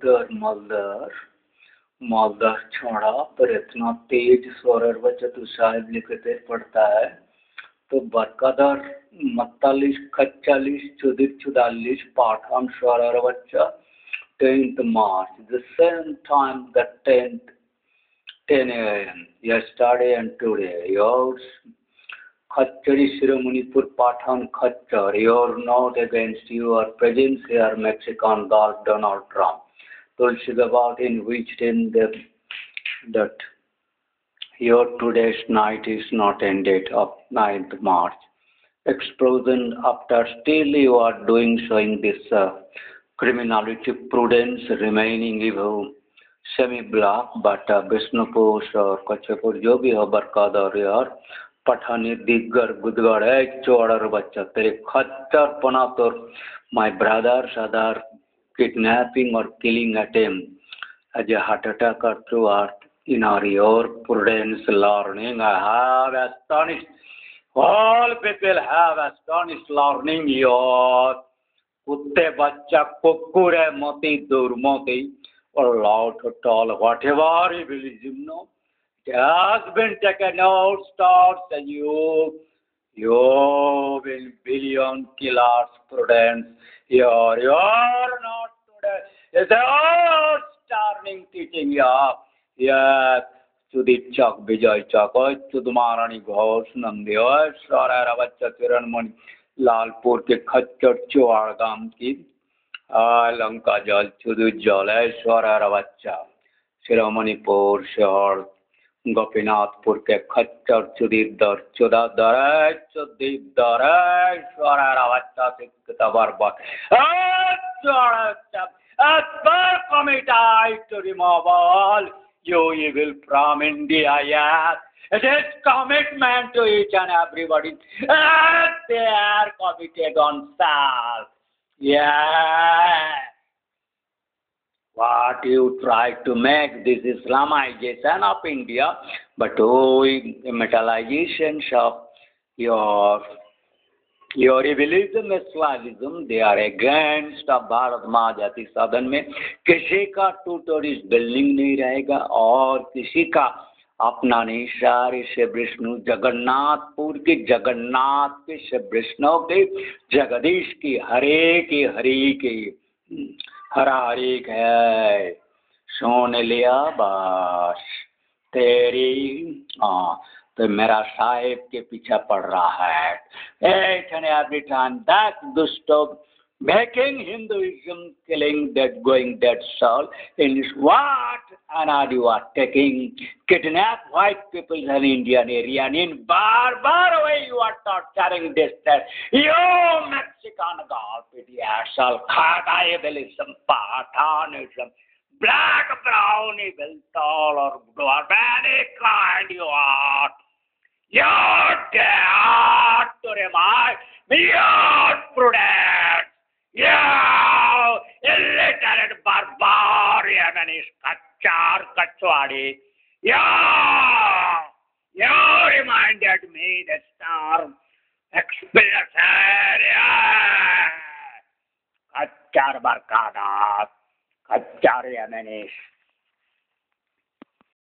उधर मलदर मलदर छोड़ा पर इतना तेज स्वर बच्चा तो शायद लिखते पढ़ता है तो बरकदर मत्तालीस खच्चालीस चुदिर चुदालीस पाठान स्वर बच्चा 10th March, the same time the 10 a.m. yesterday and today. Yours Khatchari Shiramunipur Pathan Khatchar, your note against your presence here, Mexican God Donald Trump. Tulsi Gabat in which that your today's night is not ended of 9th March. Explosion after still you are doing showing this criminality prudence remaining evil semi-black but Bishnupur or Kachapur जो भी हो बरकादर यार पठानी दिग्गर गुदगड़ है चौड़र बच्चा तेरे खच्चर पना तो my brothers are kidnapping or killing attempt as a heart attack or through art in our your prudence learning I have astonished all people have astonished learning your कुत्ते बच्चा कुकुरे मोती दूर मोती or loud or tall whatever he believes you know it has been taken out starts and you will billion killers prudence you're not today it's all starting teaching yes Sudip Chak Vijay Chak Chudmarani Ghosh Nandi Sarara Bachcha Chiranmani Lalpur के खच्चर चौड़गाम की लंका जल चुदुज्जलेश्वर बच्चा शिरोमणिपुर शहर गोपीनाथपुर के खच्चर चुदीदर चुदादर चुदीदरेश्वर बच्चा committed to remove all you evil from India yes. It is commitment to each and everybody. They are committed on self. Yeah. What you try to make this Islamization of India, but metallization of your evilism, Islamism, they are against of Bharat Mahajati Sadan में किसी का टूटोरिस building नहीं रहेगा और किसी का अपना नहीं सारे से विष्णु जगन्नाथपुर की जगन्नाथ के से विष्णु के जगदीश की हरे की हरा हरे है सोन लिया बस तेरी तो मेरा साहेब के पीछे पड़ रहा है each and every time that dusto making Hinduism killing that going that soul in this what and you are taking kidnap white people in Indian area and in barbar way you are torturing this that you Mexican God PDSL Khadaibelism Pathanism black brown evil tall or barbaric kind you are your death to remind your prudence you illiterate barbarian and his kachar kachwadi you reminded me the star experience kachar barkadat kachar yamanis